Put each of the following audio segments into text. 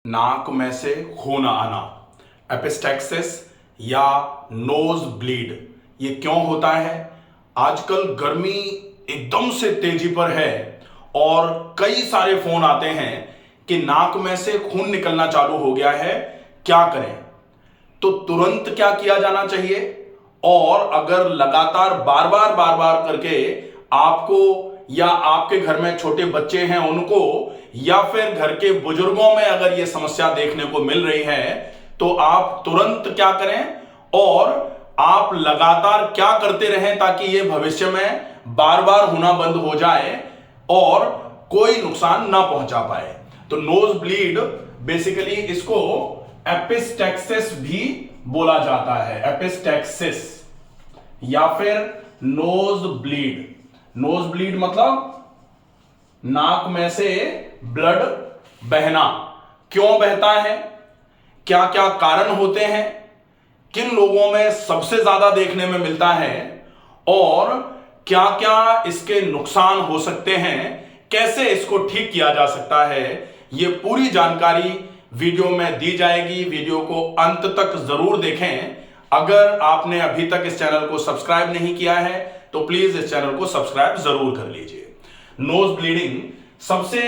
नाक में से खून आना, एपिस्टैक्सिस या नोज ब्लीड, ये क्यों होता है? आजकल गर्मी एकदम से तेजी पर है और कई सारे फोन आते हैं कि नाक में से खून निकलना चालू हो गया है, क्या करें? तो तुरंत क्या किया जाना चाहिए? और अगर लगातार बार बार करके आपको या आपके घर में छोटे बच्चे हैं उनको या फिर घर के बुजुर्गों में अगर यह समस्या देखने को मिल रही है तो आप तुरंत क्या करें और आप लगातार क्या करते रहें ताकि यह भविष्य में बार बार होना बंद हो जाए और कोई नुकसान ना पहुंचा पाए। तो नोज ब्लीड बेसिकली इसको एपिस्टैक्सिस भी बोला जाता है, एपिस्टैक्सिस या फिर नोज ब्लीड। नोज ब्लीड मतलब नाक में से ब्लड बहना। क्यों बहता है, क्या क्या कारण होते हैं, किन लोगों में सबसे ज्यादा देखने में मिलता है और क्या क्या इसके नुकसान हो सकते हैं, कैसे इसको ठीक किया जा सकता है, यह पूरी जानकारी वीडियो में दी जाएगी। वीडियो को अंत तक जरूर देखें। अगर आपने अभी तक इस चैनल को सब्सक्राइब नहीं किया है तो प्लीज इस चैनल को सब्सक्राइब जरूर कर लीजिए। नोज ब्लीडिंग, सबसे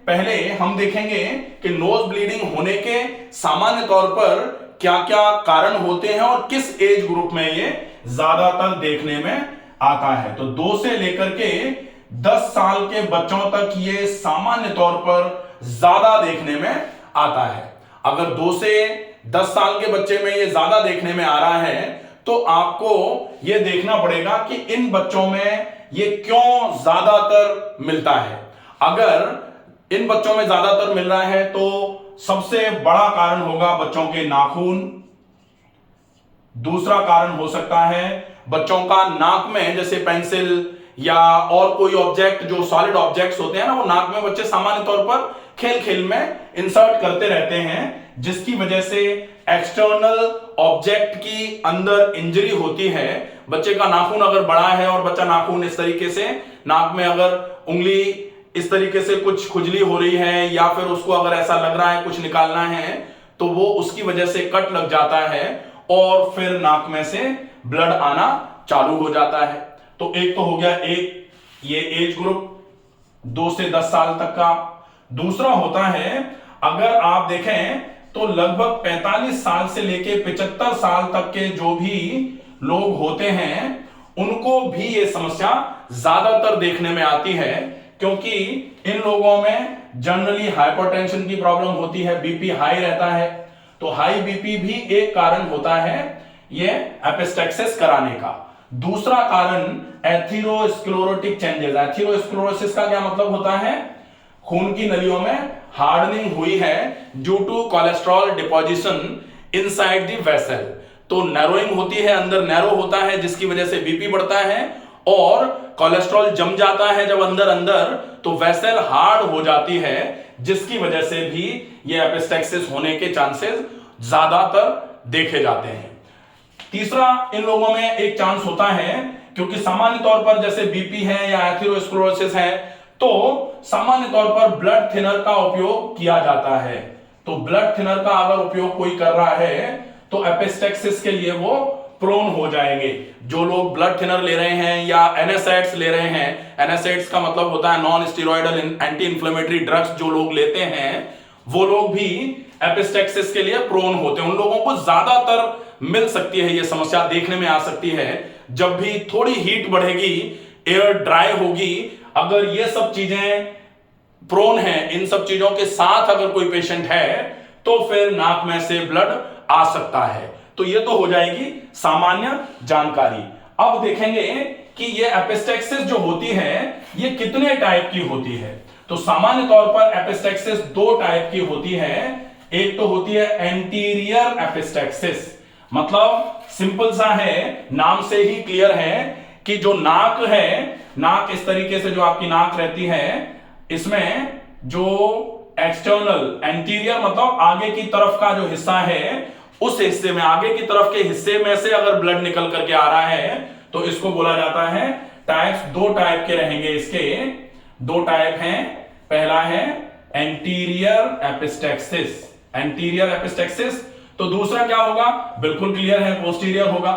पहले हम देखेंगे कि नोज ब्लीडिंग होने के सामान्य तौर पर क्या क्या कारण होते हैं और किस एज ग्रुप में ये ज्यादातर देखने में आता है। तो 2 से लेकर के 10 साल के बच्चों तक ये सामान्य तौर पर ज्यादा देखने में आता है। अगर 2 से 10 साल के बच्चे में ये ज्यादा देखने में आ रहा है तो आपको यह देखना पड़ेगा कि इन बच्चों में यह क्यों ज्यादातर मिलता है। अगर इन बच्चों में ज्यादातर मिल रहा है तो सबसे बड़ा कारण होगा बच्चों के नाखून। दूसरा कारण हो सकता है बच्चों का नाक में जैसे पेंसिल या और कोई ऑब्जेक्ट, जो सॉलिड ऑब्जेक्ट्स होते हैं ना, वो नाक में बच्चे सामान्य तौर पर खेल खेल में इंसर्ट करते रहते हैं, जिसकी वजह से एक्सटर्नल ऑब्जेक्ट की अंदर इंजरी होती है। बच्चे का नाखून अगर बड़ा है और बच्चा नाखून इस तरीके से नाक में, अगर उंगली इस तरीके से कुछ खुजली हो रही है या फिर उसको अगर ऐसा लग रहा है कुछ निकालना है तो वो उसकी वजह से कट लग जाता है और फिर नाक में से ब्लड आना चालू हो जाता है। तो एक तो हो गया एक ये एज ग्रुप 2 से 10 साल तक का। दूसरा होता है, अगर आप देखें तो लगभग 45 साल से लेके 75 साल तक के जो भी लोग होते हैं उनको भी ये समस्या ज्यादातर देखने में आती है, क्योंकि इन लोगों में जनरली हाइपरटेंशन की प्रॉब्लम होती है, बीपी हाई रहता है। तो हाई बीपी भी एक कारण होता है ये एपिस्टैक्सिस कराने का। दूसरा कारण एथेरोस्क्लेरोटिक चेंजेस। एथेरोस्क्लेरोसिस का क्या मतलब होता है? खून की नलियों में हार्डनिंग हुई है due to cholesterol deposition inside the vessel. तो नैरोइंग होती है, अंदर नैरो होता है, जिसकी वजह से बीपी बढ़ता है और कोलेस्ट्रॉल जम जाता है जब अंदर अंदर, तो वेसल हार्ड हो जाती है, जिसकी वजह से भी ये एपिस्टैक्सिस होने के चांसेस ज्यादातर देखे जाते हैं। तीसरा, इन लोगों में एक चांस होता है, क्योंकि सामान्य तौर पर जैसे बीपी है या एथेरोस्क्लेरोसिस है तो सामान्य तौर पर ब्लड थिनर का उपयोग किया जाता है। तो ब्लड थिनर का अगर उपयोग कोई कर रहा है तो एपिस्टैक्सिस के लिए वो प्रोन हो जाएंगे। जो लोग ब्लड थिनर ले रहे हैं या एनएसएड्स ले रहे हैं, एनएसएड्स का मतलब होता है non steroidal anti inflammatory drugs, जो लोग लेते हैं वो लोग भी एपिस्टैक्सिस के लिए प्रोन होते हैं। उन लोगों को ज्यादातर मिल सकती है, ये समस्या देखने में आ सकती है जब भी थोड़ी हीट बढ़ेगी, एयर ड्राई होगी। अगर ये सब चीजें प्रोन है, इन सब चीजों के साथ अगर कोई पेशेंट है तो फिर नाक में से ब्लड आ सकता है। तो ये तो हो जाएगी सामान्य जानकारी। अब देखेंगे कि ये एपिस्टैक्सिस जो होती है ये कितने टाइप की होती है। तो सामान्य तौर पर एपिस्टैक्सिस 2 टाइप की होती है। एक तो होती है एंटीरियर एपिस्टैक्सिस, मतलब सिंपल सा है, नाम से ही क्लियर है कि जो नाक है, नाक इस तरीके से जो आपकी नाक रहती है, इसमें जो एक्सटर्नल, एंटीरियर मतलब आगे की तरफ का जो हिस्सा है, उस हिस्से में, आगे की तरफ के हिस्से में से अगर ब्लड निकल करके आ रहा है तो इसको बोला जाता है टाइप्स। 2 टाइप के रहेंगे इसके, 2 टाइप हैं। पहला है एंटीरियर एपिस्टैक्सिस एंटीरियर एपिस्टेक्सिस। तो दूसरा क्या होगा, बिल्कुल क्लियर है, पोस्टीरियर होगा।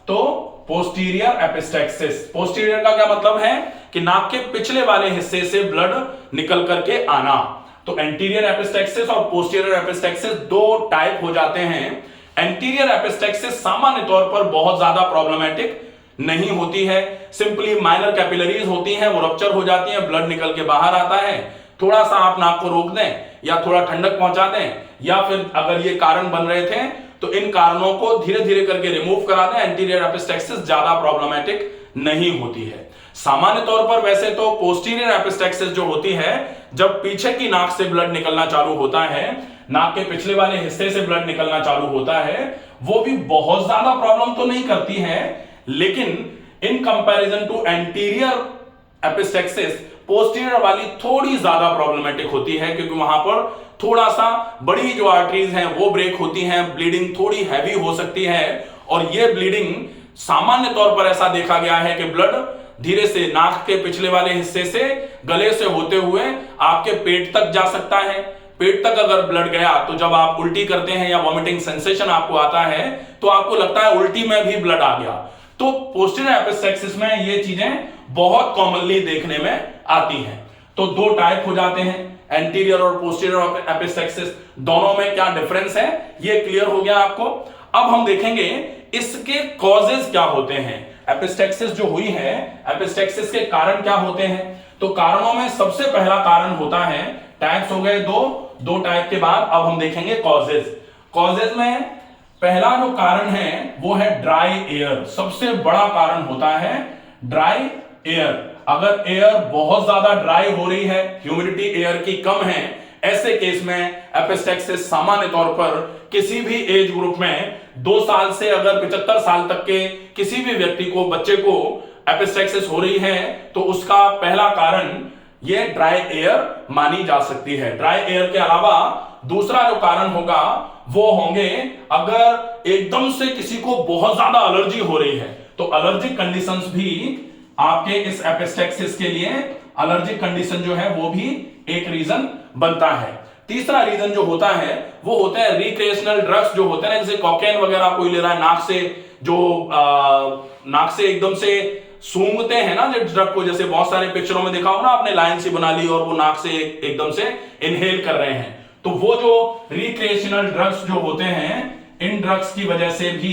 तो पोस्टीरियर एपिस्टेक्सिस, पोस्टीरियर का क्या मतलब है कि नाक के पिछले वाले हिस्से से ब्लड निकल करके आना। तो एंटीरियर एपिस्टेक्सिस और पोस्टीरियर एपिस्टेक्सिस दो टाइप हो जाते हैं। एंटीरियर एपिस्टेक्सिस सामान्य तौर पर बहुत ज्यादा प्रॉब्लमेटिक नहीं होती है, सिंपली माइनर कैपिलरीज होती हैं, वो रप्चर हो जाती हैं, ब्लड निकल के बाहर आता है। थोड़ा सा आप नाक को रोक दें या थोड़ा ठंडक पहुंचा दें, या फिर अगर ये कारण बन रहे थे तो इन कारणों को धीरे धीरे करके रिमूव करा दें। एंटीरियर एपिस्टेक्सिस ज्यादा प्रॉब्लमेटिक नहीं होती है। सामान्य तौर पर वैसे तो पोस्टीरियर एपिस्टेक्सिस जो होती है, जब पीछे की नाक से ब्लड निकलना चालू होता है, नाक के पिछले वाले हिस्से से ब्लड निकलना चालू होता है, वो भी बहुत ज्यादा प्रॉब्लम तो नहीं करती है, लेकिन in comparison to anterior epistaxis posterior वाली थोड़ी ज्यादा प्रॉब्लमेटिक होती है, क्योंकि वहां पर थोड़ा सा बड़ी जो आर्टरीज हैं वो ब्रेक होती हैं, ब्लीडिंग थोड़ी हैवी हो सकती है। और ये ब्लीडिंग सामान्य तौर पर ऐसा देखा गया है कि ब्लड धीरे से नाक के पिछले वाले हिस्से से गले से होते हुए आपके पेट तक जा सकता है। पेट तक अगर ब्लड गया तो जब आप उल्टी करते हैं या वॉमिटिंग सेंसेशन आपको आता है तो आपको लगता है उल्टी में भी ब्लड आ गया। तो पोस्टीरियर एपिस्टेक्सिस में ये चीजें बहुत कॉमनली देखने में आती हैं। तो दो टाइप हो जाते हैं, एंटीरियर और पोस्टीरियर एपिस्टेक्सिस, दोनों में क्या डिफरेंस है ये क्लियर हो गया आपको। अब हम देखेंगे इसके कॉजेज क्या होते हैं। एपिस्टेक्सिस जो हुई है, एपिस्टेक्सिस के कारण क्या होते हैं। तो कारणों में सबसे पहला कारण होता है, टाइप्स हो गए दो टाइप के बाद अब हम देखेंगे कॉजेज। कॉजेज में पहला जो कारण है वो है ड्राई एयर। सबसे बड़ा कारण होता है ड्राई एयर। अगर एयर बहुत ज्यादा ड्राई हो रही है, ह्यूमिडिटी एयर की कम है, ऐसे केस में एपिस्टेक्सिस सामान्य तौर पर किसी भी एज ग्रुप में 2 साल से अगर 75 साल तक के किसी भी व्यक्ति को, बच्चे को एपिस्टेक्सिस हो रही है तो उसका पहला कारण ये ड्राई एयर मानी जा सकती है। ड्राई एयर के अलावा दूसरा जो कारण होगा वो होंगे अगर एकदम से किसी को बहुत ज्यादा एलर्जी हो रही है, तो एलर्जिक कंडीशंस भी आपके इस एपिस्टेक्सिस के लिए, एलर्जिक कंडीशन जो है वो भी एक रीजन बनता है। तीसरा रीजन जो होता है वो होता है रिक्रिएशनल ड्रग्स जो होते हैं, जैसे कोकेन वगैरह कोई ले रहा है, नाक से जो नाक से एकदम से सूंघते हैं ना जो ड्रग को, जैसे बहुत सारे पिक्चरों में देखा होगा ना आपने, लाइन सी बना ली और वो नाक से एकदम से इनहेल कर रहे हैं। तो वो जो रिक्रिएशनल ड्रग्स जो होते हैं, इन ड्रग्स की वजह से भी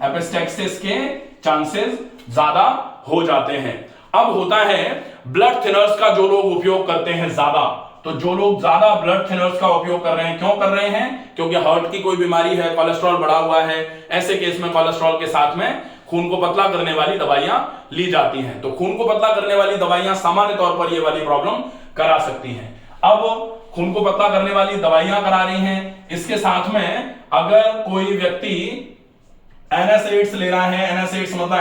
एपिस्टेक्सिस के चांसेस ज्यादा हो जाते हैं। अब होता है ब्लड थिनर्स का जो लोग उपयोग करते हैं ज्यादा, तो जो लोग ज्यादा ब्लड थिनर्स का उपयोग कर रहे हैं, क्यों कर रहे हैं, क्योंकि हार्ट की कोई बीमारी है, कोलेस्ट्रॉल बढ़ा हुआ है, ऐसे केस में कोलेस्ट्रॉल के साथ में खून को पतला करने वाली दवाइयां ली जाती हैं। तो खून को पतला करने वाली दवाइयां सामान्य तौर पर ये वाली प्रॉब्लम करा सकती हैं। अब खून को पतला करने वाली दवाइयां करा रही हैं, इसके साथ में अगर कोई व्यक्ति एनएसएड्स ले रहा है, एनएसएड्स मतलब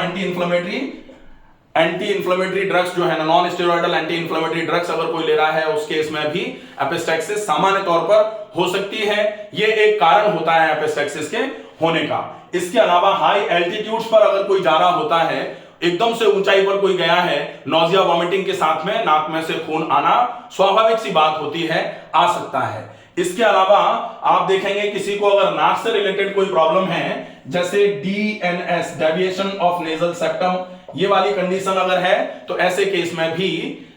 एंटी इंफ्लेमेटरी ड्रग्स जो है ना, non steroidal anti inflammatory drugs अगर कोई ले रहा है, उस केस में भी एपिस्टेक्सिस सामान्य तौर पर हो सकती है। ये एक कारण होता है एपिस्टेक्सिस के होने का। इसके अलावा हाई एल्टीट्यूड्स पर अगर कोई जा रहा होता है, एकदम से ऊंचाई पर कोई गया है, नोजिया वॉमिटिंग के साथ में नाक में से खून आना स्वाभाविक सी बात होती है, आ सकता है। इसके अलावा आप देखेंगे किसी को अगर नाक से रिलेटेड कोई प्रॉब्लम है, जैसे DNS, deviation of nasal septum, ये वाली कंडीशन अगर है, तो ऐसे केस में भी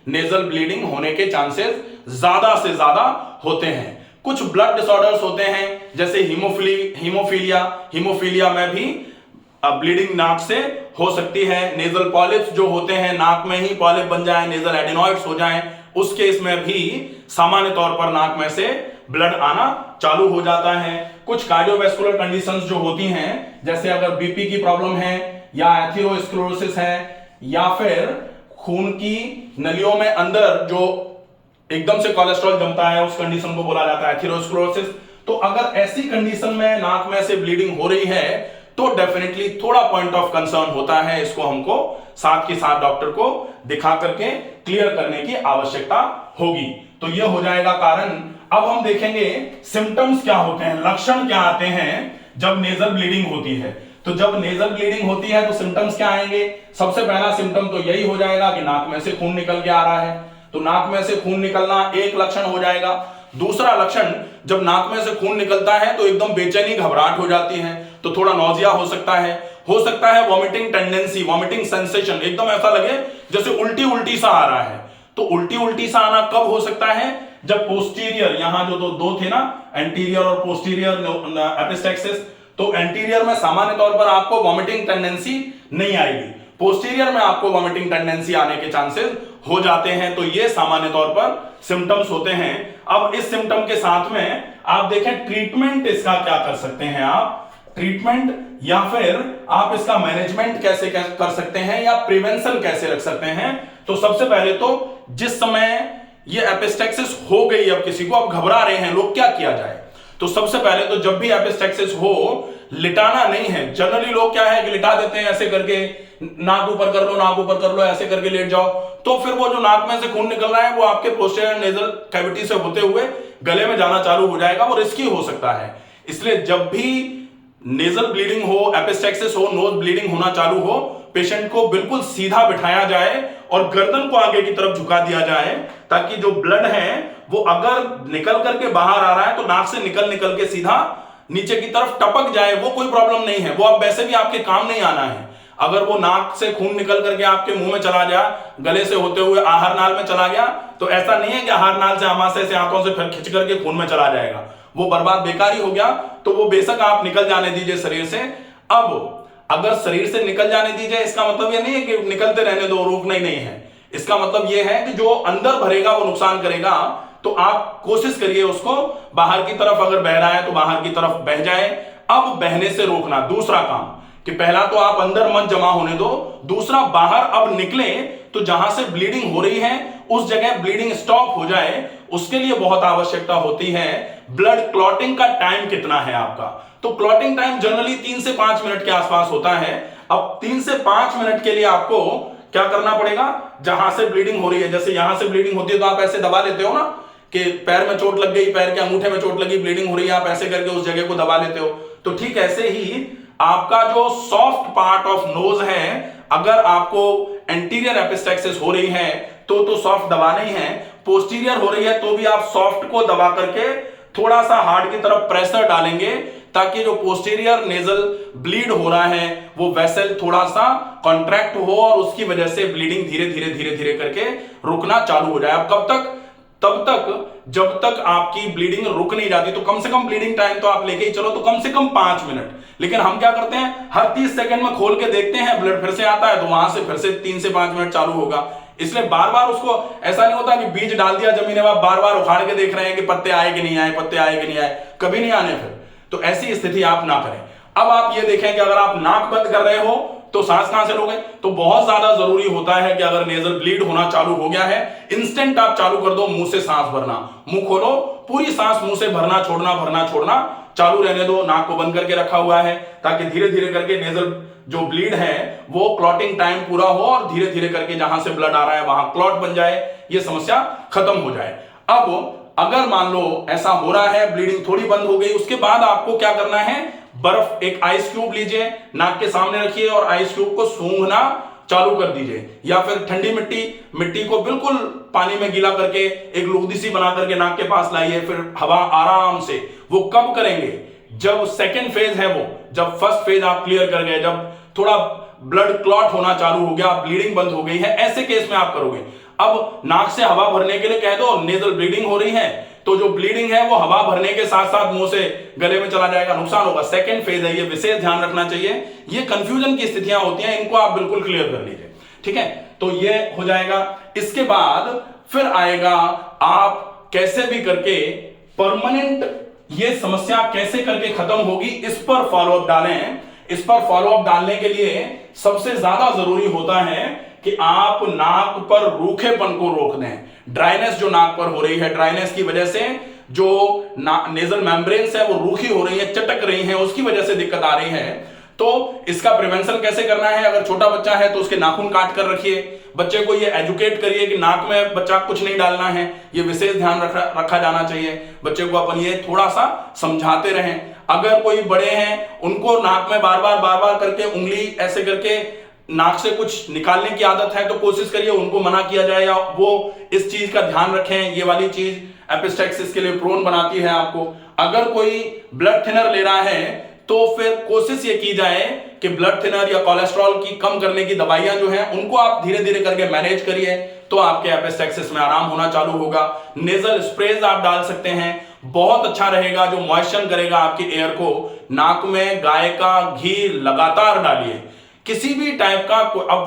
नेजल ब्लीडिंग होने के चांसेस ज्यादा से ज्यादा होते हैं। कुछ ब्लड डिसऑर्डर्स होते हैं जैसे हीमोफीलिया में भी ब्लीडिंग नाक से हो सकती है। नेजल पॉलिप्स जो होते हैं, नाक में ही पॉलिप बन जाए, नेजल एडेनॉइड्स हो जाए, उस केस में भी सामान्य तौर पर नाक में से ब्लड आना चालू हो जाता है। कुछ कार्डियोवैस्कुलर कंडीशंस जो होती हैं, जैसे अगर बीपी की प्रॉब्लम है या एथेरोस्क्लेरोसिस है, या फिर खून की नलियों में अंदर जो एकदम से कोलेस्ट्रॉल जमता है, उस कंडीशन को बोला जाता है एथेरोस्क्लेरोसिस। तो अगर ऐसी कंडीशन में नाक में से ब्लीडिंग हो रही है तो डेफिनेटली थोड़ा पॉइंट ऑफ कंसर्न होता है, इसको हमको साथ के साथ डॉक्टर को दिखा करके क्लियर करने की आवश्यकता होगी। तो यह हो जाएगा कारण। अब हम देखेंगे सिम्टम्स क्या होते हैं, लक्षण क्या आते हैं जब नेजल ब्लीडिंग होती है। तो जब नेजल ब्लीडिंग होती है तो सिम्टम्स क्या आएंगे। सबसे पहला सिम्टम तो यही हो जाएगा कि नाक में से खून निकल के आ रहा है। तो नाक में से खून निकलना एक लक्षण हो जाएगा। दूसरा लक्षण, जब नाक में से खून निकलता है तो एकदम बेचैनी, घबराहट हो जाती है, तो थोड़ा नौजिया हो सकता है वॉमिटिंग टेंडेंसी, वॉमिटिंग सेंसेशन, एकदम ऐसा लगे जैसे उल्टी उल्टी सा आ रहा है। तो उल्टी उल्टी सा आना कब हो सकता है? जब पोस्टीरियर, यहां जो दो थे ना, एंटीरियर और पोस्टीरियर एपिस्टैक्सिस, तो एंटीरियर में सामान्य तौर पर आपको वॉमिटिंग टेंडेंसी नहीं आएगी, पोस्टीरियर में आपको वॉमिटिंग टेंडेंसी आने के चांसेस हो जाते हैं। तो ये सामान्य तौर पर सिम्टम्स होते हैं। अब इस सिम्टम के साथ में आप देखें ट्रीटमेंट इसका क्या कर सकते हैं आप, ट्रीटमेंट या फिर आप इसका मैनेजमेंट कैसे कर सकते हैं या प्रिवेंशन कैसे रख सकते हैं। तो सबसे पहले तो जिस समय ये एपिस्टैक्सिस हो गई, अब किसी को, अब घबरा रहे हैं लोग, क्या किया जाए? तो सबसे पहले तो जब भी एपिस्टैक्सिस हो, लिटाना नहीं है। जनरली लोग क्या है कि लिटा देते हैं ऐसे करके, नाक ऊपर कर लो, नाक ऊपर कर लो, ऐसे करके लेट जाओ, तो फिर वो जो नाक में से खून निकल रहा है वो आपके पोस्टीरियर नेजल कैविटी से होते हुए गले में जाना चालू हो जाएगा, वो रिस्की हो सकता है। इसलिए जब भी नेजल ब्लीडिंग हो, एपिस्टैक्सिस हो, नोज ब्लीडिंग होना चालू हो, पेशेंट को बिल्कुल सीधा बिठाया जाए और गर्दन को आगे की तरफ झुका दिया जाए, ताकि जो ब्लड है वो अगर निकल करके बाहर आ रहा है तो नाक से निकल के सीधा नीचे की तरफ टपक जाए, वो कोई प्रॉब्लम नहीं है, वो अब वैसे भी आपके काम नहीं आना है। अगर वो नाक से खून निकल करके आपके मुंह में चला गया, गले से होते हुए आहार नाल में चला गया, तो ऐसा नहीं है कि आहार नाल से, आमाशय से, आंतों से फिर खिंच करके खून में चला जाएगा, वो बर्बाद, बेकार ही हो गया। तो वो बेशक आप निकल जाने दीजिए शरीर से। अब अगर शरीर से निकल जाने दीजिए, इसका मतलब ये नहीं है कि निकलते रहने दो, रोकना ही नहीं है। इसका मतलब ये है कि जो अंदर भरेगा वो नुकसान करेगा, तो आप कोशिश करिए उसको बाहर की तरफ, अगर बह रहा है तो बाहर की तरफ बह जाए। अब बहने से रोकना, दूसरा काम, कि पहला तो आप अंदर मत जमा होने दो, दूसरा बाहर अब निकले तो जहां से ब्लीडिंग हो रही है उस जगह ब्लीडिंग स्टॉप हो जाए, उसके लिए बहुत आवश्यकता होती है ब्लड क्लॉटिंग का टाइम कितना है आपका। तो क्लॉटिंग टाइम जनरली 3 से 5 मिनट के आसपास होता है। अब 3 से 5 मिनट के लिए आपको क्या करना पड़ेगा, जहां से ब्लीडिंग हो रही है, जैसे यहां से ब्लीडिंग होती है तो आप ऐसे दबा लेते हो ना, कि पैर में चोट लग गई, पैर के अंगूठे में चोट लगी, ब्लीडिंग हो रही है, आप ऐसे करके उस जगह को दबा लेते हो। तो ठीक ऐसे ही आपका जो सॉफ्ट पार्ट ऑफ नोज है, अगर आपको एंटीरियर एपिस्टैक्सिस हो रही है तो सॉफ्ट दबाना ही है, पोस्टीरियर हो रही है तो भी आप सॉफ्ट को दबा करके थोड़ा सा हार्ड की तरफ प्रेशर डालेंगे, ताकि जो पोस्टीरियर नेजल ब्लीड हो रहा है वो वेसल थोड़ा सा कॉन्ट्रैक्ट हो और उसकी वजह से ब्लीडिंग धीरे धीरे करके रुकना चालू हो जाए। अब कब तक? तब तक जब तक आपकी ब्लीडिंग रुक नहीं जाती। तो कम से कम ब्लीडिंग टाइम तो आप लेके ही चलो, तो कम से कम 5 मिनट। लेकिन हम क्या करते हैं, हर 30 सेकंड में खोल के देखते हैं, ब्लड फिर से आता है तो वहां से फिर से 3 से 5 मिनट चालू होगा। इसलिए बार बार उसको, ऐसा नहीं होता कि बीज डाल दिया जमीन में, आप बार बार उखाड़ के देख रहे हैं कि पत्ते आए कि नहीं आए, पत्ते आए कि नहीं आए, कभी नहीं आने फिर। तो ऐसी स्थिति आप ना करें। अब आप ये देखें कि अगर आप नाक बंद कर रहे हो तो सांस कहां से लोगे? तो बहुत ज्यादा जरूरी होता है कि अगर नेजल ब्लीड होना चालू हो गया है, इंस्टेंट आप चालू कर दो मुंह से सांस भरना। मुंह खोलो, पूरी सांस मुंह से भरना छोड़ना चालू रहने दो। नाक को बंद करके रखा हुआ है ताकि धीरे धीरे करके नेजल जो ब्लीड है वो क्लॉटिंग टाइम पूरा हो और धीरे धीरे करके जहां से ब्लड आ रहा है वहां क्लॉट बन जाए, ये समस्या खत्म हो जाए। अब अगर मान लो ऐसा हो रहा है, ब्लीडिंग थोड़ी बंद हो गई, उसके बाद आपको क्या करना है, बर्फ, एक आइस क्यूब लीजिए, नाक के सामने रखिए और आइस क्यूब को सूंघना चालू कर दीजिए, या फिर ठंडी मिट्टी को बिल्कुल पानी में गीला करके एक लुगदी सी बना करके नाक के पास लाइए, फिर हवा आराम से। वो कब करेंगे? जब सेकेंड फेज है वो, जब फर्स्ट फेज आप क्लियर कर गए, जब थोड़ा ब्लड क्लॉट होना चालू हो गया, ब्लीडिंग बंद हो गई है, ऐसे केस में आप करोगे। अब नाक से हवा भरने के लिए कह दो, नेजल ब्लीडिंग हो रही है तो जो ब्लीडिंग है वो हवा भरने के साथ साथ मुंह से गले में चला जाएगा, नुकसान होगा। सेकंड फेज है, ये विशेष ध्यान रखना चाहिए। ये कंफ्यूजन की स्थितियां होती हैं, इनको आप बिल्कुल क्लियर कर लीजिए, ठीक है। तो ये हो जाएगा। इसके बाद फिर आएगा आप कैसे भी करके परमानेंट ये समस्या कैसे करके खत्म होगी, इस पर फॉलोअप डालें। इस पर फॉलोअप डालने के लिए सबसे ज्यादा जरूरी होता है कि आप नाक पर रूखेपन को रोक दें। ड्राइनेस जो नाक पर हो रही है, ड्राइनेस की वजह से जो नेजल मेम्ब्रेन्स है वो रूखी हो रही है, चटक रही है, उसकी वजह से दिक्कत आ रही है। तो इसका प्रिवेंशन कैसे करना है? अगर छोटा बच्चा है तो उसके नाखून काट कर रखिए। बच्चे को ये एजुकेट करिए कि नाक में बच्चा कुछ नहीं डालना है, ये विशेष ध्यान रखा जाना चाहिए। बच्चे को अपन ये थोड़ा सा समझाते रहें। अगर कोई बड़े हैं, उनको नाक में बार बार करके उंगली ऐसे करके नाक से कुछ निकालने की आदत है तो कोशिश करिए उनको मना किया जाए, या वो इस चीज का ध्यान रखें, ये वाली चीज एपिस्टैक्सिस के लिए प्रोन बनाती है आपको। अगर कोई ब्लड थिनर ले रहा है तो फिर कोशिश ये की जाए कि ब्लड थिनर या कोलेस्ट्रॉल की कम करने की दवाइयां जो हैं उनको आप धीरे धीरे करके मैनेज करिए, तो आपके एपिस्टैक्सिस में आराम होना चालू होगा। नेजल स्प्रेज आप डाल सकते हैं, बहुत अच्छा रहेगा, जो मॉइस्चर करेगा आपकी एयर को। नाक में गाय का घी लगातार डालिए। किसी भी टाइप का अब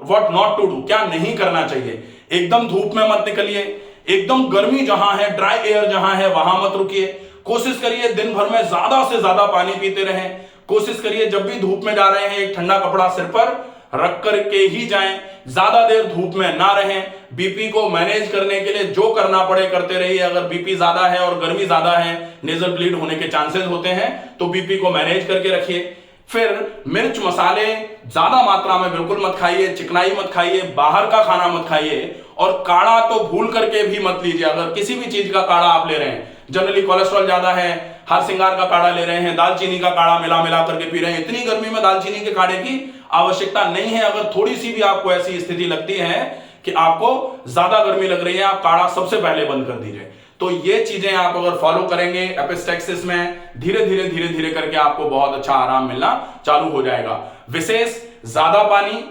व्हाट नॉट टू डू, क्या नहीं करना चाहिए, एकदम धूप में मत निकलिए, एकदम गर्मी जहां है, ड्राई एयर जहां है वहां मत रुकिए। कोशिश करिए दिन भर में ज्यादा से ज्यादा पानी पीते रहें। कोशिश करिए जब भी धूप में जा रहे हैं एक ठंडा कपड़ा सिर पर रख करके ही जाएं, ज्यादा देर धूप में ना रहें। बीपी को मैनेज करने के लिए जो करना पड़े करते रहिए। अगर बीपी ज्यादा है और गर्मी ज्यादा है, नेजल ब्लीड होने के चांसेस होते हैं, तो बीपी को मैनेज करके रखिए। फिर मिर्च मसाले ज्यादा मात्रा में बिल्कुल मत खाइए, चिकनाई मत खाइए, बाहर का खाना मत खाइए, और काढ़ा तो भूल करके भी मत लीजिए। अगर किसी भी चीज का काढ़ा आप ले रहे हैं, जनरली कोलेस्ट्रॉल ज्यादा है, हर सिंगार का काढ़ा ले रहे हैं, दालचीनी का काढ़ा मिला मिला करके पी रहे हैं, इतनी गर्मी में दालचीनी के काढ़े की आवश्यकता नहीं है। अगर थोड़ी सी भी आपको ऐसी स्थिति लगती है कि आपको ज्यादा गर्मी लग रही है, आप काढ़ा सबसे पहले बंद कर दीजिए। तो ये चीजें आप अगर फॉलो करेंगे एपिस्टैक्सिस में, धीरे धीरे करके आपको बहुत अच्छा आराम मिलना चालू हो जाएगा। विशेष ज्यादा पानी,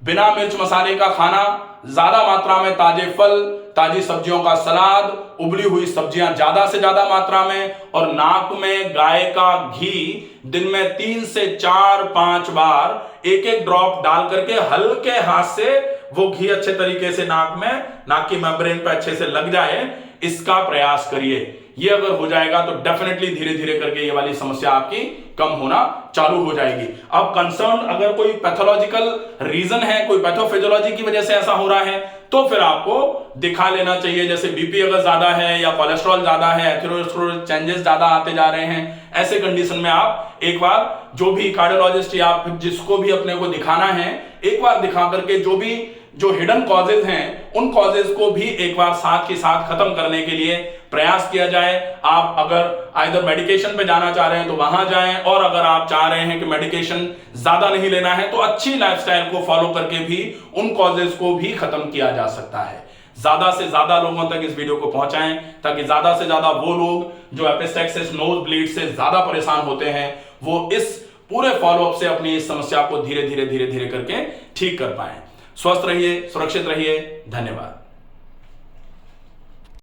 बिना मिर्च मसाले का खाना, ज्यादा मात्रा में ताजे फल, ताजी सब्जियों का सलाद, उबली हुई सब्जियां ज्यादा से ज्यादा मात्रा में, और नाक में गाय का घी दिन में 3 से 4-5 बार एक एक ड्रॉप डाल करके हल्के हाथ से वो घी अच्छे तरीके से नाक की मेम्ब्रेन पे अच्छे से लग जाए, इसका प्रयास करिए। ये अगर हो जाएगा तो डेफिनेटली धीरे धीरे करके ये वाली समस्या आपकी कम होना चालू हो जाएगी। अब कंसर्न अगर कोई पैथोलॉजिकल रीजन है, कोई पैथोफिजियोलॉजी की वजह से ऐसा हो रहा है, तो फिर आपको दिखा लेना चाहिए। जैसे बीपी अगर ज्यादा है या कोलेस्ट्रॉल ज्यादा है, एथेरोस्क्लेरोटिक चेंजेस ज्यादा आते जा रहे हैं, ऐसे कंडीशन में आप एक बार जो भी कार्डियोलॉजिस्ट या फिर जिसको भी अपने को दिखाना है, एक बार दिखा करके जो हिडन कॉजेज हैं उन कॉजेज को भी एक बार साथ के साथ खत्म करने के लिए प्रयास किया जाए। आप अगर आइदर मेडिकेशन पे जाना चाह रहे हैं तो वहां जाएं, और अगर आप चाह रहे हैं कि मेडिकेशन ज्यादा नहीं लेना है तो अच्छी लाइफस्टाइल को फॉलो करके भी उन कॉजेज को भी खत्म किया जा सकता है। ज्यादा से ज्यादा लोगों तक इस वीडियो को पहुंचाएं, ताकि ज्यादा से ज्यादा वो लोग जो एपिस्टैक्सिस नोज ब्लीड से ज्यादा परेशान होते हैं वो इस पूरे फॉलोअप से अपनी इस समस्या को धीरे धीरे करके ठीक कर पाए। स्वस्थ रहिए, सुरक्षित रहिए। धन्यवाद।